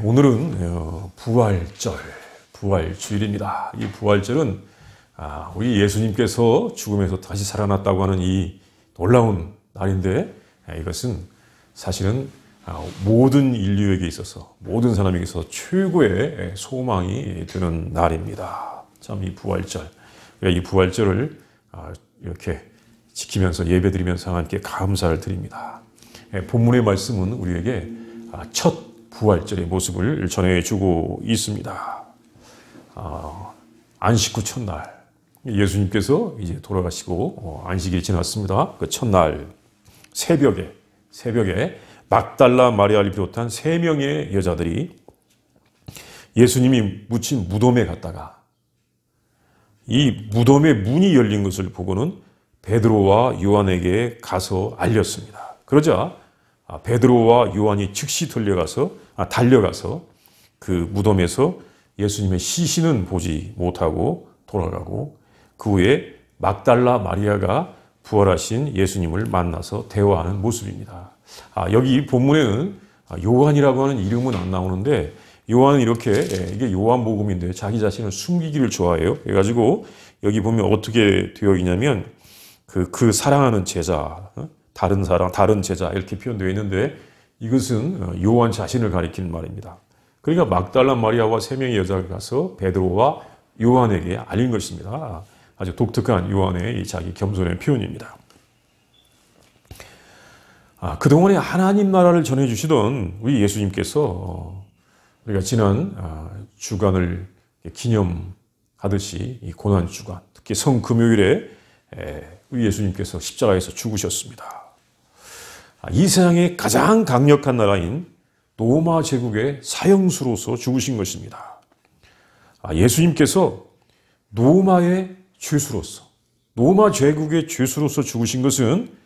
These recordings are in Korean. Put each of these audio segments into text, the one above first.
오늘은 부활주일입니다. 이 부활절은 우리 예수님께서 죽음에서 다시 살아났다고 하는 이 놀라운 날인데, 이것은 사실은 모든 인류에게 있어서, 모든 사람에게 있어서 최고의 소망이 되는 날입니다. 참, 이 부활절, 이 부활절을 이렇게 지키면서 예배드리면서 하나님께 감사를 드립니다. 본문의 말씀은 우리에게 첫 부활절의 모습을 전해주고 있습니다. 안식 후 첫날, 예수님께서 이제 돌아가시고 안식일이 지났습니다. 그 첫날 새벽에 막달라 마리아를 비롯한 3명의 여자들이 예수님이 묻힌 무덤에 갔다가 이 무덤의 문이 열린 것을 보고는 베드로와 요한에게 가서 알렸습니다. 그러자 베드로와 요한이 즉시 달려가서 그 무덤에서 예수님의 시신은 보지 못하고 돌아가고, 그 후에 막달라 마리아가 부활하신 예수님을 만나서 대화하는 모습입니다. 여기 본문에는 요한이라고 하는 이름은 안 나오는데, 요한은 이게 요한복음인데 자기 자신을 숨기기를 좋아해요. 그래가지고 여기 보면 어떻게 되어 있냐면 그 사랑하는 제자, 다른 제자 이렇게 표현되어 있는데, 이것은 요한 자신을 가리키는 말입니다. 그러니까 막달라 마리아와 3명의 여자가 가서 베드로와 요한에게 알린 것입니다. 아주 독특한 요한의 자기 겸손의 표현입니다. 그동안에 하나님 나라를 전해주시던 우리 예수님께서 우리가 지난 주간을 기념하듯이 이 고난주간, 특히 성금요일에 우리 예수님께서 십자가에서 죽으셨습니다. 이 세상의 가장 강력한 나라인 로마 제국의 사형수로서 죽으신 것입니다. 예수님께서 로마 제국의 죄수로서 죽으신 것은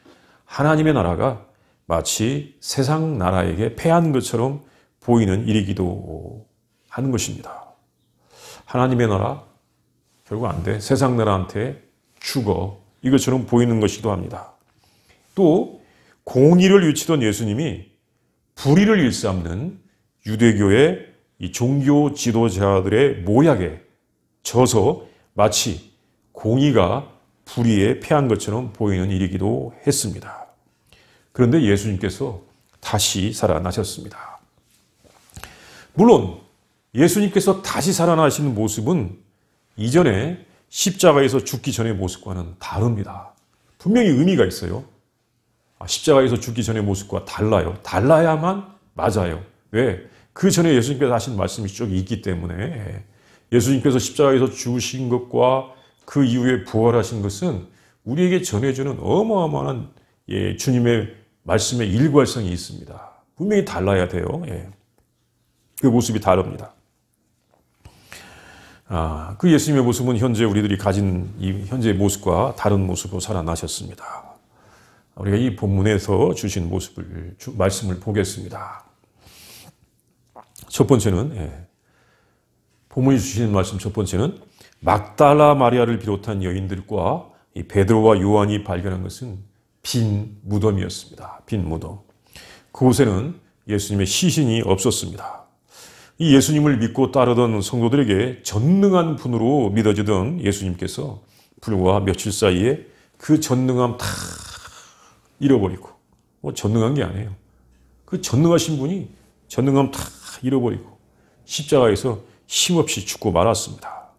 하나님의 나라가 마치 세상 나라에게 패한 것처럼 보이는 일이기도 하는 것입니다. 하나님의 나라 결국 안 돼. 세상 나라한테 죽어. 이것처럼 보이는 것이기도 합니다. 또 공의를 외치던 예수님이 불의를 일삼는 유대교의 이 종교 지도자들의 모략에 져서 마치 공의가 불의에 패한 것처럼 보이는 일이기도 했습니다. 그런데 예수님께서 다시 살아나셨습니다. 물론 예수님께서 다시 살아나시는 모습은 이전에 십자가에서 죽기 전의 모습과는 다릅니다. 분명히 의미가 있어요. 십자가에서 죽기 전의 모습과 달라요. 달라야만 맞아요. 왜? 그 전에 예수님께서 하신 말씀이 쭉 있기 때문에. 예수님께서 십자가에서 죽으신 것과 그 이후에 부활하신 것은 우리에게 전해주는 어마어마한 주님의 말씀의 일관성이 있습니다. 분명히 달라야 돼요. 그 모습이 다릅니다. 그 예수님의 모습은 현재 우리들이 가진 이 현재의 모습과 다른 모습으로 살아나셨습니다. 우리가 이 본문에서 주신 말씀을 보겠습니다. 첫 번째는, 본문이 주신 말씀 첫 번째는 막달라 마리아를 비롯한 여인들과 이 베드로와 요한이 발견한 것은 빈 무덤이었습니다. 빈 무덤. 그곳에는 예수님의 시신이 없었습니다. 이 예수님을 믿고 따르던 성도들에게 전능한 분으로 믿어지던 예수님께서 불과 며칠 사이에 그 전능함 다 잃어버리고, 전능한 게 아니에요. 그 전능하신 분이 전능함 다 잃어버리고 십자가에서 힘없이 죽고 말았습니다.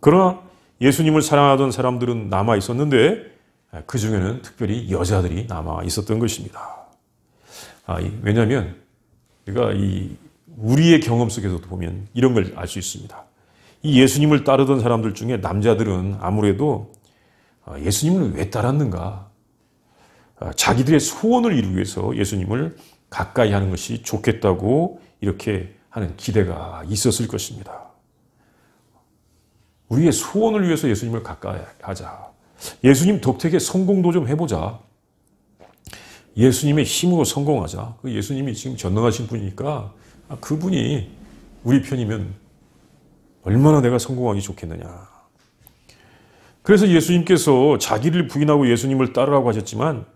그러나 예수님을 사랑하던 사람들은 남아 있었는데 그 중에는 특별히 여자들이 남아 있었던 것입니다. 왜냐하면 우리가 우리의 경험 속에서도 보면 이런 걸 알 수 있습니다. 이 예수님을 따르던 사람들 중에 남자들은 아무래도 예수님을 왜 따랐는가? 자기들의 소원을 이루기 위해서 예수님을 가까이 하는 것이 좋겠다고 이렇게 하는 기대가 있었을 것입니다. 우리의 소원을 위해서 예수님을 가까이 하자. 예수님 덕택에 성공도 좀 해보자. 예수님의 힘으로 성공하자. 예수님이 지금 전능하신 분이니까 그분이 우리 편이면 얼마나 내가 성공하기 좋겠느냐. 그래서 예수님께서 자기를 부인하고 예수님을 따르라고 하셨지만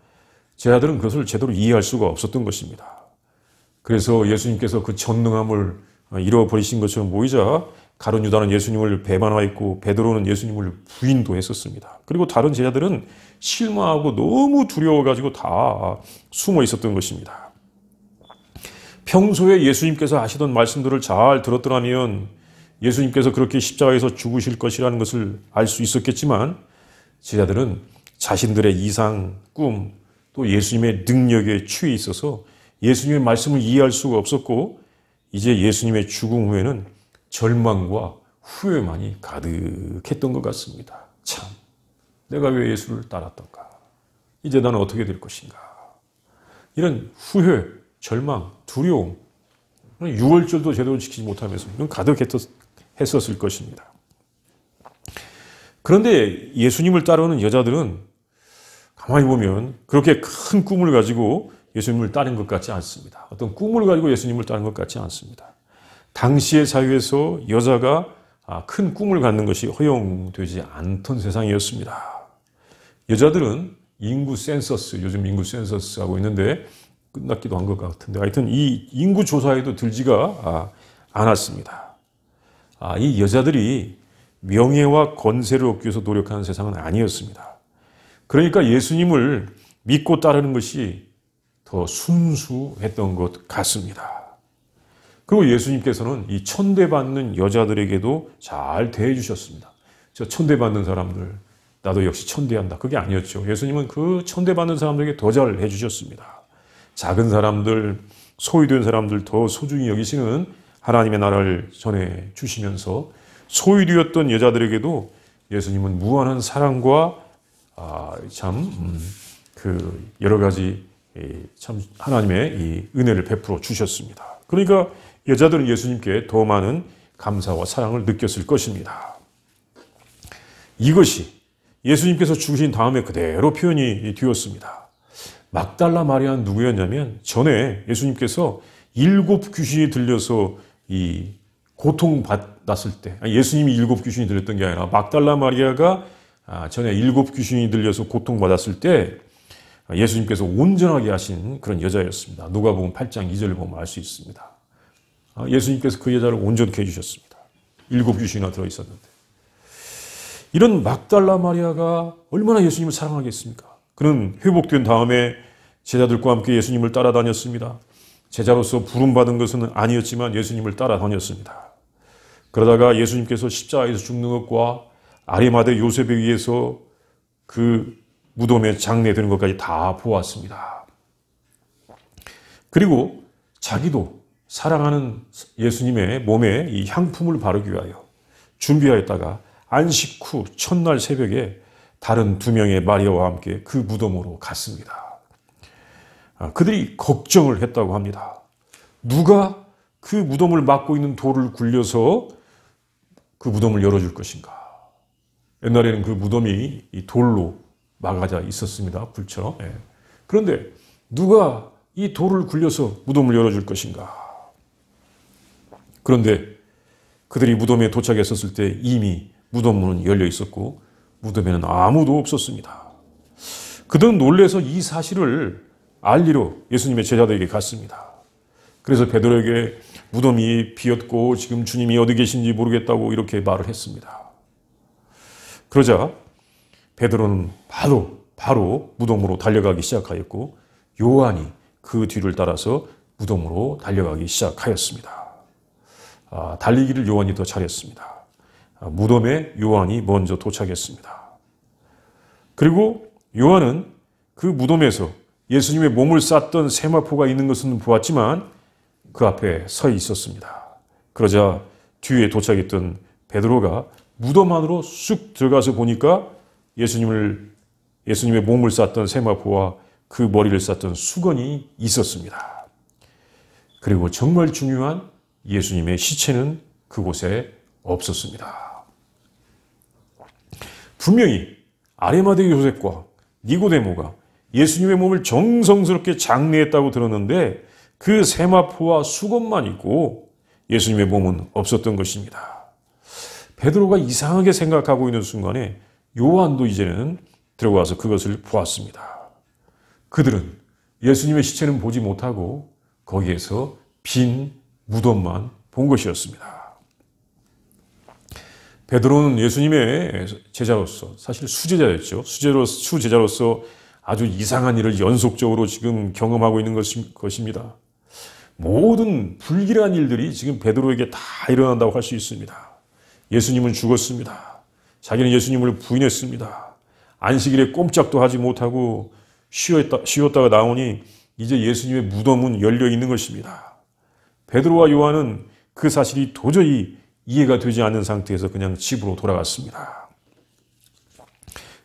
제자들은 그것을 제대로 이해할 수가 없었던 것입니다. 그래서 예수님께서 그 전능함을 잃어버리신 것처럼 보이자 가룟 유다는 예수님을 배반하였고 베드로는 예수님을 부인도 했었습니다. 그리고 다른 제자들은 실망하고 너무 두려워가지고 다 숨어 있었던 것입니다. 평소에 예수님께서 하시던 말씀들을 잘 들었더라면 예수님께서 그렇게 십자가에서 죽으실 것이라는 것을 알 수 있었겠지만 제자들은 자신들의 이상, 꿈, 또 예수님의 능력에 취해 있어서 예수님의 말씀을 이해할 수가 없었고 이제 예수님의 죽음 후에는 절망과 후회만이 가득했던 것 같습니다. 참, 내가 왜 예수를 따랐던가? 이제 나는 어떻게 될 것인가? 이런 후회, 절망, 두려움, 유월절도 제대로 지키지 못하면서 이건 가득했었을 것입니다. 그런데 예수님을 따르는 여자들은 가만히 보면 그렇게 큰 꿈을 가지고 예수님을 따른 것 같지 않습니다. 어떤 꿈을 가지고 예수님을 따른 것 같지 않습니다. 당시의 사회에서 여자가 큰 꿈을 갖는 것이 허용되지 않던 세상이었습니다. 여자들은 인구 센서스, 요즘 인구 센서스 하고 있는데 끝났기도 한 것 같은데 하여튼 이 인구 조사에도 들지가 않았습니다. 이 여자들이 명예와 권세를 얻기 위해서 노력하는 세상은 아니었습니다. 그러니까 예수님을 믿고 따르는 것이 더 순수했던 것 같습니다. 그리고 예수님께서는 이 천대받는 여자들에게도 잘 대해주셨습니다. 저 천대받는 사람들, 나도 역시 천대한다. 그게 아니었죠. 예수님은 그 천대받는 사람들에게 더 잘 해주셨습니다. 작은 사람들, 소외된 사람들 더 소중히 여기시는 하나님의 나라를 전해주시면서 소외되었던 여자들에게도 예수님은 무한한 사랑과 여러 가지 참 하나님의 이 은혜를 베풀어 주셨습니다. 그러니까 여자들은 예수님께 더 많은 감사와 사랑을 느꼈을 것입니다. 이것이 예수님께서 죽으신 다음에 그대로 표현이 되었습니다. 막달라 마리아는 누구였냐면 전에 예수님께서 7 귀신이 들려서 이 고통받았을 때, 예수님이 7 귀신이 들렸던 게 아니라 막달라 마리아가 전에 7 귀신이 들려서 고통받았을 때 예수님께서 온전하게 하신 그런 여자였습니다. 누가복음 8장 2절을 보면 알 수 있습니다. 예수님께서 그 여자를 온전케 해주셨습니다. 7 귀신이나 들어있었는데. 이런 막달라 마리아가 얼마나 예수님을 사랑하겠습니까? 그는 회복된 다음에 제자들과 함께 예수님을 따라다녔습니다. 제자로서 부름받은 것은 아니었지만 예수님을 따라다녔습니다. 그러다가 예수님께서 십자가에서 죽는 것과 아리마대 요셉에 의해서 그 무덤에 장례되는 것까지 다 보았습니다. 그리고 자기도 사랑하는 예수님의 몸에 이 향품을 바르기 위하여 준비하였다가 안식 후 첫날 새벽에 다른 2명의 마리아와 함께 그 무덤으로 갔습니다. 그들이 걱정을 했다고 합니다. 누가 그 무덤을 막고 있는 돌을 굴려서 그 무덤을 열어줄 것인가? 옛날에는 그 무덤이 이 돌로 막아져 있었습니다. 불처럼. 그런데 누가 이 돌을 굴려서 무덤을 열어줄 것인가? 그런데 그들이 무덤에 도착했었을 때 이미 무덤 문은 열려 있었고 무덤에는 아무도 없었습니다. 그들은 놀라서 이 사실을 알리러 예수님의 제자들에게 갔습니다. 그래서 베드로에게 무덤이 비었고 지금 주님이 어디 계신지 모르겠다고 이렇게 말을 했습니다. 그러자 베드로는 바로 무덤으로 달려가기 시작하였고 요한이 그 뒤를 따라서 무덤으로 달려가기 시작하였습니다. 달리기를 요한이 더 잘했습니다. 무덤에 요한이 먼저 도착했습니다. 그리고 요한은 그 무덤에서 예수님의 몸을 쌌던 세마포가 있는 것은 보았지만 그 앞에 서 있었습니다. 그러자 뒤에 도착했던 베드로가 무덤 안으로 쑥 들어가서 보니까 예수님의 몸을 쌌던 세마포와 그 머리를 쌌던 수건이 있었습니다. 그리고 정말 중요한 예수님의 시체는 그곳에 없었습니다. 분명히 아리마대 요셉과 니고데모가 예수님의 몸을 정성스럽게 장례했다고 들었는데 그 세마포와 수건만 있고 예수님의 몸은 없었던 것입니다. 베드로가 이상하게 생각하고 있는 순간에 요한도 이제는 들어가서 그것을 보았습니다. 그들은 예수님의 시체는 보지 못하고 거기에서 빈 무덤만 본 것이었습니다. 베드로는 예수님의 제자로서, 사실 수제자였죠. 수제자로서 아주 이상한 일을 연속적으로 지금 경험하고 있는 것입니다. 모든 불길한 일들이 지금 베드로에게 다 일어난다고 할 수 있습니다. 예수님은 죽었습니다. 자기는 예수님을 부인했습니다. 안식일에 꼼짝도 하지 못하고 쉬었다가 나오니 이제 예수님의 무덤은 열려 있는 것입니다. 베드로와 요한은 그 사실이 도저히 이해가 되지 않는 상태에서 그냥 집으로 돌아갔습니다.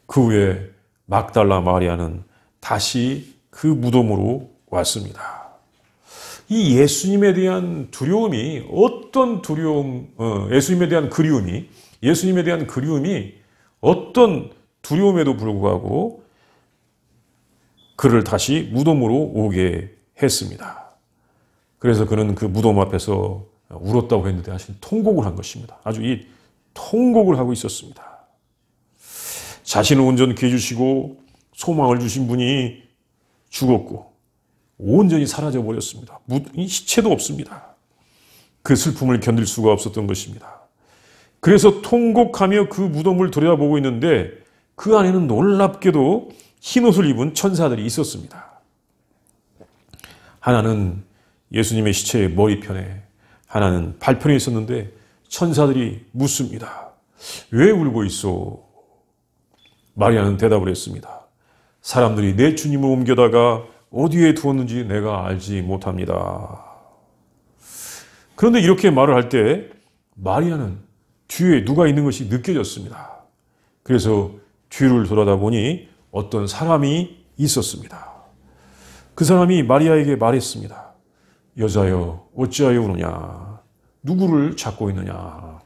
그 후에 막달라 마리아는 다시 그 무덤으로 왔습니다. 이 예수님에 대한 두려움이 예수님에 대한 그리움이 어떤 두려움에도 불구하고 그를 다시 무덤으로 오게 했습니다. 그래서 그는 그 무덤 앞에서 울었다고 했는데 사실 통곡을 한 것입니다. 아주 이 통곡을 하고 있었습니다. 자신을 온전히 해주시고 소망을 주신 분이 죽었고 온전히 사라져 버렸습니다. 시체도 없습니다. 그 슬픔을 견딜 수가 없었던 것입니다. 그래서 통곡하며 그 무덤을 들여다보고 있는데 그 안에는 놀랍게도 흰옷을 입은 천사들이 있었습니다. 하나는 예수님의 시체의 머리편에, 하나는 발편에 있었는데 천사들이 묻습니다. 왜 울고 있어? 마리아는 대답을 했습니다. 사람들이 내 주님을 옮겨다가 어디에 두었는지 내가 알지 못합니다. 그런데 이렇게 말을 할 때 마리아는 뒤에 누가 있는 것이 느껴졌습니다. 그래서 뒤를 돌아다보니 어떤 사람이 있었습니다. 그 사람이 마리아에게 말했습니다. 여자여, 어찌하여 우느냐? 누구를 찾고 있느냐?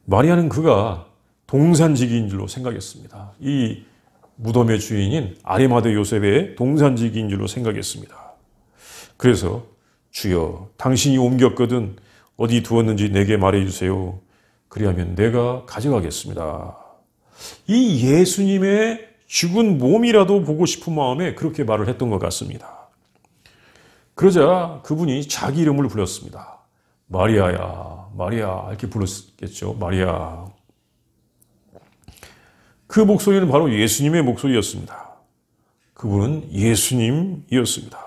마리아는 그가 동산지기인 줄로 생각했습니다. 이 무덤의 주인인 아리마대 요셉의 동산지기인 줄로 생각했습니다. 그래서 주여, 당신이 옮겼거든 어디 두었는지 내게 말해주세요. 그리하면 내가 가져가겠습니다. 이 예수님의 죽은 몸이라도 보고 싶은 마음에 그렇게 말을 했던 것 같습니다. 그러자 그분이 자기 이름을 불렀습니다. 마리아야, 마리아 이렇게 불렀겠죠. 마리아. 그 목소리는 바로 예수님의 목소리였습니다. 그분은 예수님이었습니다.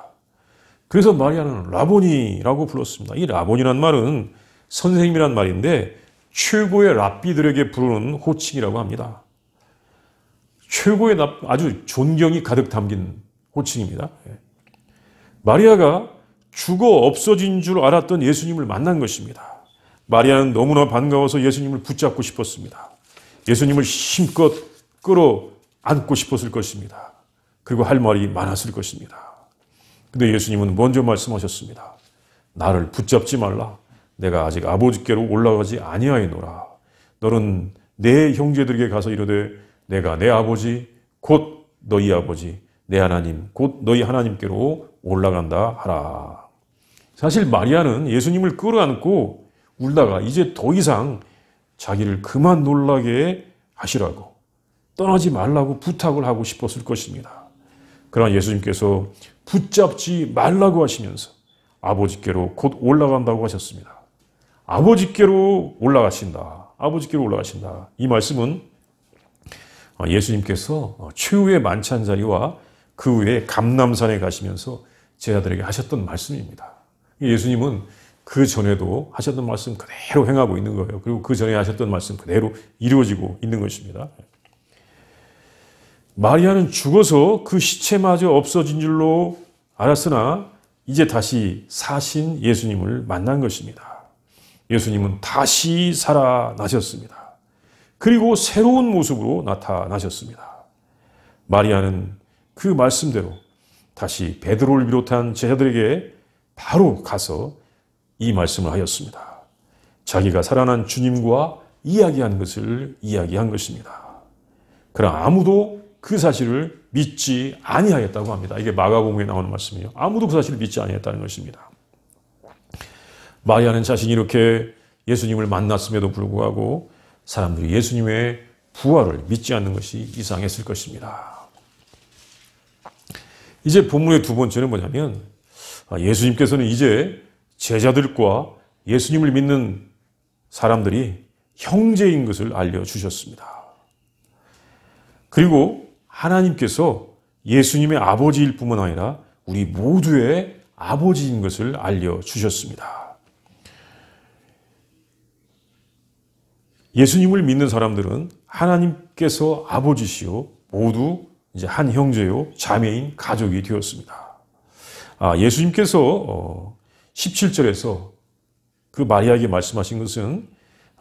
그래서 마리아는 라보니라고 불렀습니다. 이 라보니란 말은 선생님이란 말인데 최고의 랍비들에게 부르는 호칭이라고 합니다. 최고의 아주 존경이 가득 담긴 호칭입니다. 마리아가 죽어 없어진 줄 알았던 예수님을 만난 것입니다. 마리아는 너무나 반가워서 예수님을 붙잡고 싶었습니다. 예수님을 힘껏 끌어안고 싶었을 것입니다. 그리고 할 말이 많았을 것입니다. 근데 예수님은 먼저 말씀하셨습니다. 나를 붙잡지 말라. 내가 아직 아버지께로 올라가지 아니하였노라. 너는 내 형제들에게 가서 이르되 내가 내 아버지 곧 너희 아버지 내 하나님 곧 너희 하나님께로 올라간다 하라. 사실 마리아는 예수님을 끌어안고 울다가 이제 더 이상 자기를 그만 놀라게 하시라고 떠나지 말라고 부탁을 하고 싶었을 것입니다. 그러나 예수님께서 붙잡지 말라고 하시면서 아버지께로 곧 올라간다고 하셨습니다. 아버지께로 올라가신다. 아버지께로 올라가신다. 이 말씀은 예수님께서 최후의 만찬 자리와 그 후에 감람산에 가시면서 제자들에게 하셨던 말씀입니다. 예수님은 그 전에도 하셨던 말씀 그대로 행하고 있는 거예요. 그리고 그 전에 하셨던 말씀 그대로 이루어지고 있는 것입니다. 마리아는 죽어서 그 시체마저 없어진 줄로 알았으나 이제 다시 사신 예수님을 만난 것입니다. 예수님은 다시 살아나셨습니다. 그리고 새로운 모습으로 나타나셨습니다. 마리아는 그 말씀대로 다시 베드로를 비롯한 제자들에게 바로 가서 이 말씀을 하였습니다. 자기가 살아난 주님과 이야기한 것을 이야기한 것입니다. 그러나 아무도 그 사실을 믿지 아니하였다고 합니다. 이게 마가복음에 나오는 말씀이에요. 아무도 그 사실을 믿지 아니했다는 것입니다. 마리아는 자신이 이렇게 예수님을 만났음에도 불구하고 사람들이 예수님의 부활을 믿지 않는 것이 이상했을 것입니다. 이제 본문의 두 번째는 뭐냐면 예수님께서는 이제 제자들과 예수님을 믿는 사람들이 형제인 것을 알려주셨습니다. 그리고 하나님께서 예수님의 아버지일 뿐만 아니라 우리 모두의 아버지인 것을 알려주셨습니다. 예수님을 믿는 사람들은 하나님께서 아버지시요 모두 이제 한 형제요 자매인 가족이 되었습니다. 예수님께서 17절에서 그 마리아에게 말씀하신 것은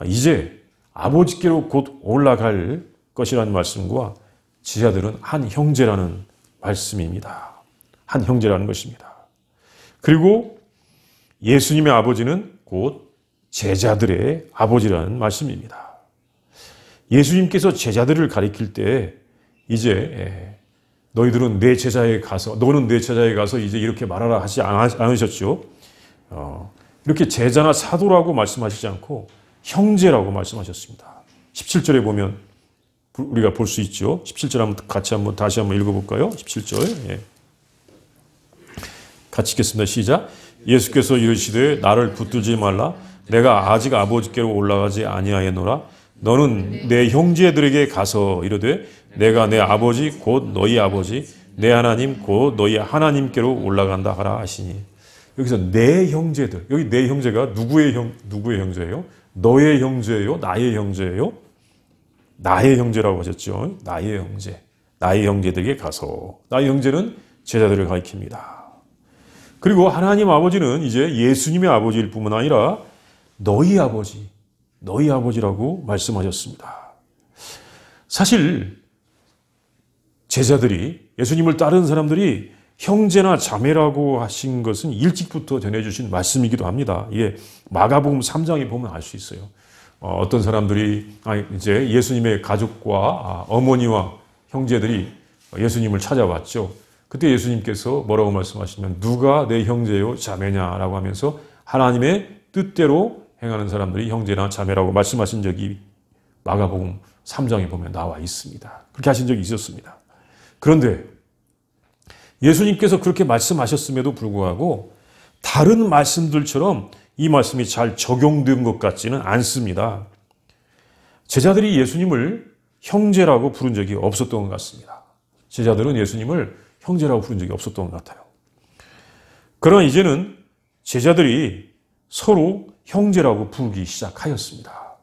이제 아버지께로 곧 올라갈 것이라는 말씀과 제자들은 한 형제라는 말씀입니다. 한 형제라는 것입니다. 그리고 예수님의 아버지는 곧 제자들의 아버지라는 말씀입니다. 예수님께서 제자들을 가리킬 때 이제 너희들은 내 제자에 가서 너는 내 제자에 가서 이제 이렇게 말하라 하지 않으셨죠. 이렇게 제자나 사도라고 말씀하시지 않고 형제라고 말씀하셨습니다. 17절에 보면 우리가 볼 수 있죠. 17절 같이 다시 한번 읽어볼까요? 17절. 같이 읽겠습니다. 시작. 예수께서 이르시되 나를 붙들지 말라. 내가 아직 아버지께로 올라가지 아니하였노라. 너는 내 형제들에게 가서 이르되 내가 내 아버지 곧 너희 아버지 내 하나님 곧 너희 하나님께로 올라간다 하라 하시니. 여기서 내 형제들. 여기 내 형제가 누구의 형제예요? 너의 형제예요? 나의 형제예요? 나의 형제라고 하셨죠. 나의 형제. 나의 형제들에게 가서. 나의 형제는 제자들을 가리킵니다. 그리고 하나님 아버지는 이제 예수님의 아버지일 뿐만 아니라 너희 아버지라고 말씀하셨습니다. 사실 제자들이 예수님을 따르는 사람들이 형제나 자매라고 하신 것은 일찍부터 전해주신 말씀이기도 합니다. 이게 마가복음 3장에 보면 알 수 있어요. 어떤 사람들이 이제 예수님의 가족과 어머니와 형제들이 예수님을 찾아왔죠. 그때 예수님께서 뭐라고 말씀하시면 누가 내 형제요 자매냐라고 하면서 하나님의 뜻대로 행하는 사람들이 형제나 자매라고 말씀하신 적이 마가복음 3장에 보면 나와 있습니다. 그렇게 하신 적이 있었습니다. 그런데 예수님께서 그렇게 말씀하셨음에도 불구하고 다른 말씀들처럼 이 말씀이 잘 적용된 것 같지는 않습니다. 제자들이 예수님을 형제라고 부른 적이 없었던 것 같습니다. 제자들은 예수님을 형제라고 부른 적이 없었던 것 같아요. 그러나 이제는 제자들이 서로 형제라고 부르기 시작하였습니다.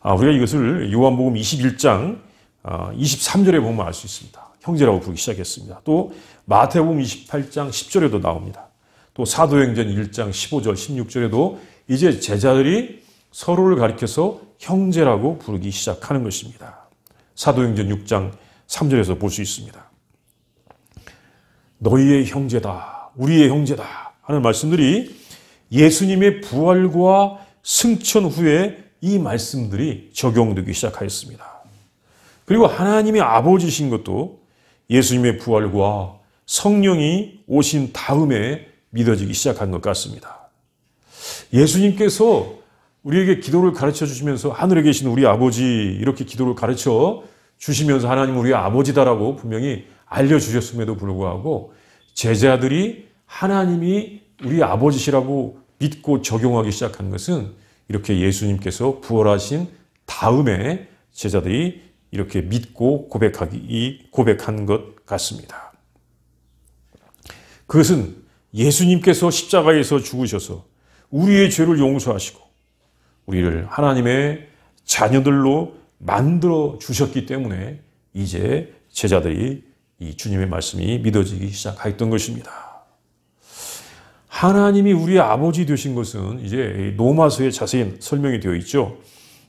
우리가 이것을 요한복음 21장 23절에 보면 알 수 있습니다. 형제라고 부르기 시작했습니다. 또 마태복음 28장 10절에도 나옵니다. 또 사도행전 1장 15절 16절에도 이제 제자들이 서로를 가리켜서 형제라고 부르기 시작하는 것입니다. 사도행전 6장 3절에서 볼 수 있습니다. 너희의 형제다, 우리의 형제다 하는 말씀들이 예수님의 부활과 승천 후에 이 말씀들이 적용되기 시작하였습니다. 그리고 하나님의 아버지신 것도 예수님의 부활과 성령이 오신 다음에 믿어지기 시작한 것 같습니다. 예수님께서 우리에게 기도를 가르쳐 주시면서 하늘에 계신 우리 아버지 이렇게 기도를 가르쳐 주시면서 하나님 우리 아버지다라고 분명히 알려주셨음에도 불구하고 제자들이 하나님이 우리 아버지시라고 믿고 적용하기 시작한 것은 이렇게 예수님께서 부활하신 다음에 제자들이 이렇게 믿고 고백한 것 같습니다. 그것은 예수님께서 십자가에서 죽으셔서 우리의 죄를 용서하시고 우리를 하나님의 자녀들로 만들어 주셨기 때문에 이제 제자들이 이 주님의 말씀이 믿어지기 시작했던 것입니다. 하나님이 우리의 아버지 되신 것은 이제 로마서에 자세히 설명이 되어 있죠.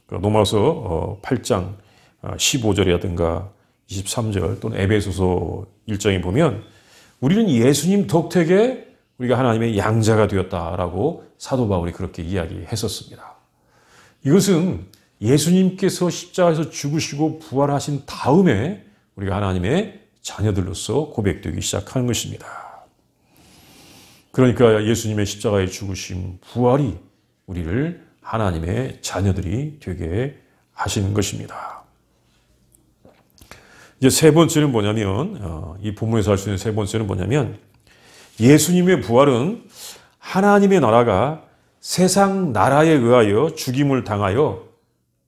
로마서 8장 15절이라든가 23절 또는 에베소서 1장에 보면 우리는 예수님 덕택에 우리가 하나님의 양자가 되었다라고 사도 바울이 그렇게 이야기했었습니다. 이것은 예수님께서 십자가에서 죽으시고 부활하신 다음에 우리가 하나님의 자녀들로서 고백되기 시작하는 것입니다. 그러니까 예수님의 십자가에 죽으심 부활이 우리를 하나님의 자녀들이 되게 하시는 것입니다. 이제 세 번째는 뭐냐면 이 본문에서 할 수 있는 세 번째는 뭐냐면 예수님의 부활은 하나님의 나라가 세상 나라에 의하여 죽임을 당하여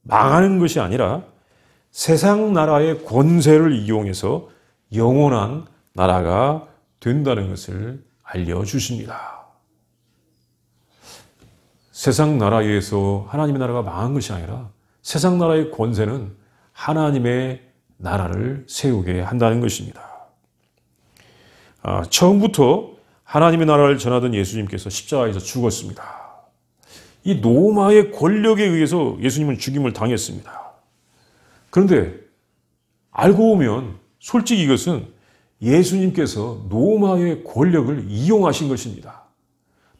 망하는 것이 아니라 세상 나라의 권세를 이용해서 영원한 나라가 된다는 것을 알려주십니다. 세상 나라에서 하나님의 나라가 망한 것이 아니라 세상 나라의 권세는 하나님의 나라를 세우게 한다는 것입니다. 처음부터 하나님의 나라를 전하던 예수님께서 십자가에서 죽었습니다. 이 로마의 권력에 의해서 예수님은 죽임을 당했습니다. 그런데 알고 보면 솔직히 이것은 예수님께서 로마의 권력을 이용하신 것입니다.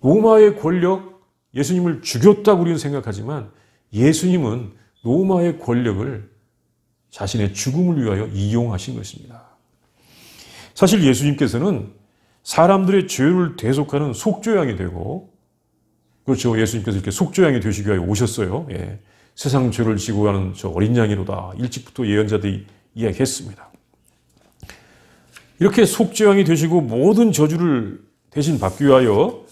로마의 권력, 예수님을 죽였다고 우리는 생각하지만 예수님은 로마의 권력을 자신의 죽음을 위하여 이용하신 것입니다. 사실 예수님께서는 사람들의 죄를 대속하는 속죄양이 되고, 그렇죠. 예수님께서 이렇게 속죄양이 되시기 위하여 오셨어요. 예. 세상 죄를 지고 가는 저 어린 양이로다. 일찍부터 예언자들이 이야기했습니다. 이렇게 속죄양이 되시고 모든 저주를 대신 받기 위하여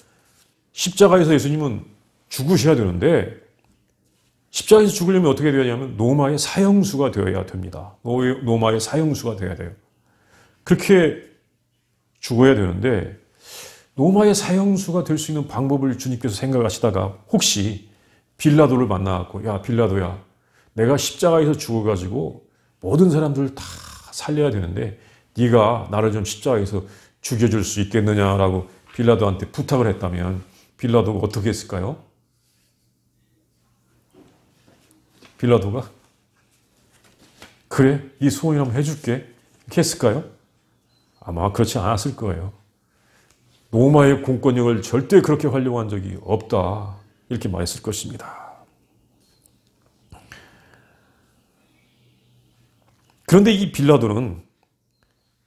십자가에서 예수님은 죽으셔야 되는데, 십자가에서 죽으려면 어떻게 되어야 하냐면 로마의 사형수가 되어야 됩니다. 로마의 사형수가 되어야 돼요. 그렇게 죽어야 되는데 로마의 사형수가 될 수 있는 방법을 주님께서 생각하시다가 혹시 빌라도를 만나갖고, 야 빌라도야, 내가 십자가에서 죽어가지고 모든 사람들을 다 살려야 되는데 네가 나를 좀 십자가에서 죽여줄 수 있겠느냐라고 빌라도한테 부탁을 했다면 빌라도가 어떻게 했을까요? 빌라도가 그래, 이 소원이라면 해줄게 이렇게 했을까요? 아마 그렇지 않았을 거예요. 로마의 공권력을 절대 그렇게 활용한 적이 없다 이렇게 말했을 것입니다. 그런데 이 빌라도는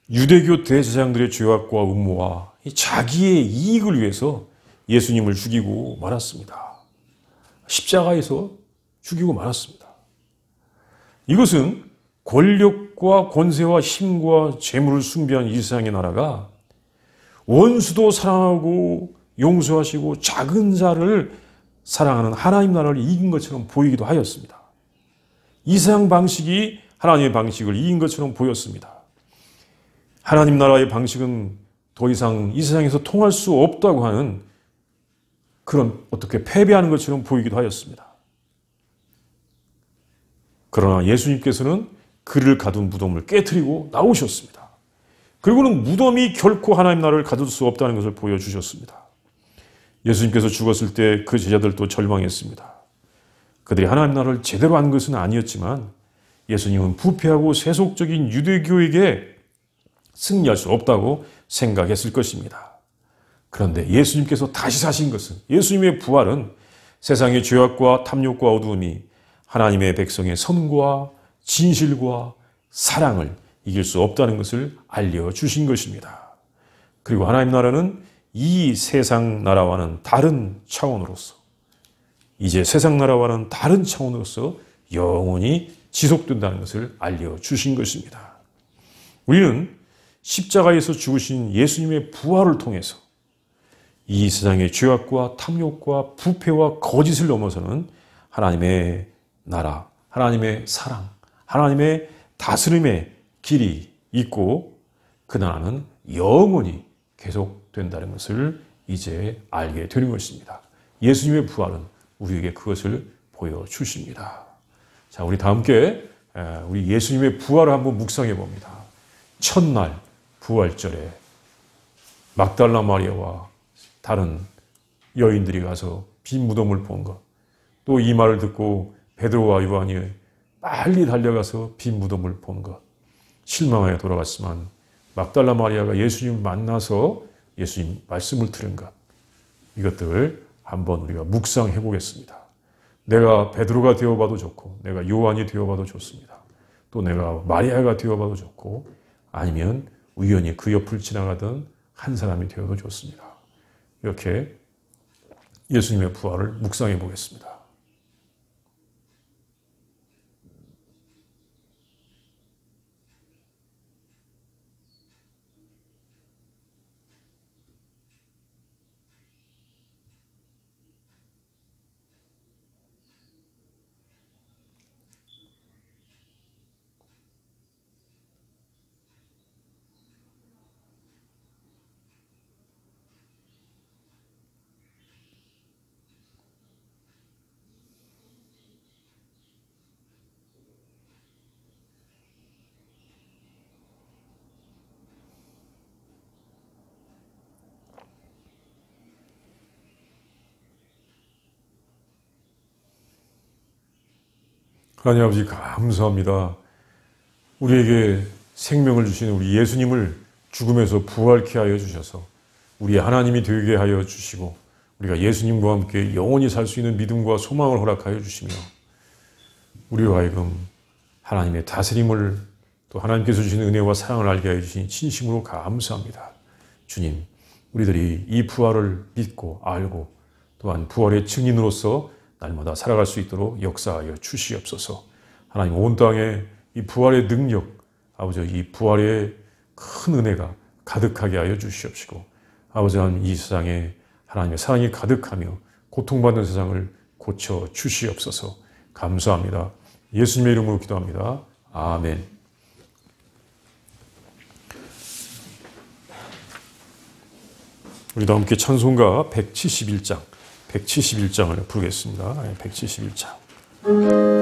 유대교 대제사장들의 죄악과 음모와 자기의 이익을 위해서 예수님을 죽이고 말았습니다. 십자가에서 죽이고 말았습니다. 이것은 권력과 권세와 힘과 재물을 숭배한 이 세상의 나라가 원수도 사랑하고 용서하시고 작은 자를 사랑하는 하나님 나라를 이긴 것처럼 보이기도 하였습니다. 이 세상 방식이 하나님의 방식을 이긴 것처럼 보였습니다. 하나님 나라의 방식은 더 이상 이 세상에서 통할 수 없다고 하는 그런 어떻게 패배하는 것처럼 보이기도 하였습니다. 그러나 예수님께서는 그를 가둔 무덤을 깨트리고 나오셨습니다. 그리고는 무덤이 결코 하나님 나라를 가둘 수 없다는 것을 보여주셨습니다. 예수님께서 죽었을 때 그 제자들도 절망했습니다. 그들이 하나님 나라를 제대로 한 것은 아니었지만 예수님은 부패하고 세속적인 유대교에게 승리할 수 없다고 생각했을 것입니다. 그런데 예수님께서 다시 사신 것은, 예수님의 부활은 세상의 죄악과 탐욕과 어두움이 하나님의 백성의 선과 진실과 사랑을 이길 수 없다는 것을 알려주신 것입니다. 그리고 하나님 나라는 이 세상 나라와는 다른 차원으로서, 이제 세상 나라와는 다른 차원으로서 영원히 지속된다는 것을 알려주신 것입니다. 우리는 십자가에서 죽으신 예수님의 부활을 통해서 이 세상의 죄악과 탐욕과 부패와 거짓을 넘어서는 하나님의 나라, 하나님의 사랑, 하나님의 다스림의 길이 있고 그 나라는 영원히 계속된다는 것을 이제 알게 되는 것입니다. 예수님의 부활은 우리에게 그것을 보여주십니다. 자, 우리 다 함께 우리 예수님의 부활을 한번 묵상해 봅니다. 첫날 부활절에 막달라 마리아와 다른 여인들이 가서 빈 무덤을 본 것, 또 이 말을 듣고 베드로와 요한이 빨리 달려가서 빈 무덤을 본 것, 실망하여 돌아갔지만 막달라 마리아가 예수님을 만나서 예수님 말씀을 들은 것, 이것들을 한번 우리가 묵상해 보겠습니다. 내가 베드로가 되어봐도 좋고 내가 요한이 되어봐도 좋습니다. 또 내가 마리아가 되어봐도 좋고 아니면 우연히 그 옆을 지나가던 한 사람이 되어도 좋습니다. 이렇게 예수님의 부활을 묵상해 보겠습니다. 하나님 아버지 감사합니다. 우리에게 생명을 주시는 우리 예수님을 죽음에서 부활케 하여 주셔서 우리의 하나님이 되게 하여 주시고 우리가 예수님과 함께 영원히 살 수 있는 믿음과 소망을 허락하여 주시며 우리로 하여금 하나님의 다스림을 또 하나님께서 주시는 은혜와 사랑을 알게 하여 주신 진심으로 감사합니다. 주님, 우리들이 이 부활을 믿고 알고 또한 부활의 증인으로서 날마다 살아갈 수 있도록 역사하여 주시옵소서. 하나님 온 땅에 이 부활의 능력, 아버지 이 부활의 큰 은혜가 가득하게 하여 주시옵시고 아버지 하나님 이 세상에 하나님의 사랑이 가득하며 고통받는 세상을 고쳐 주시옵소서. 감사합니다. 예수님의 이름으로 기도합니다. 아멘. 우리도 함께 찬송가 171장을 부르겠습니다. 171장.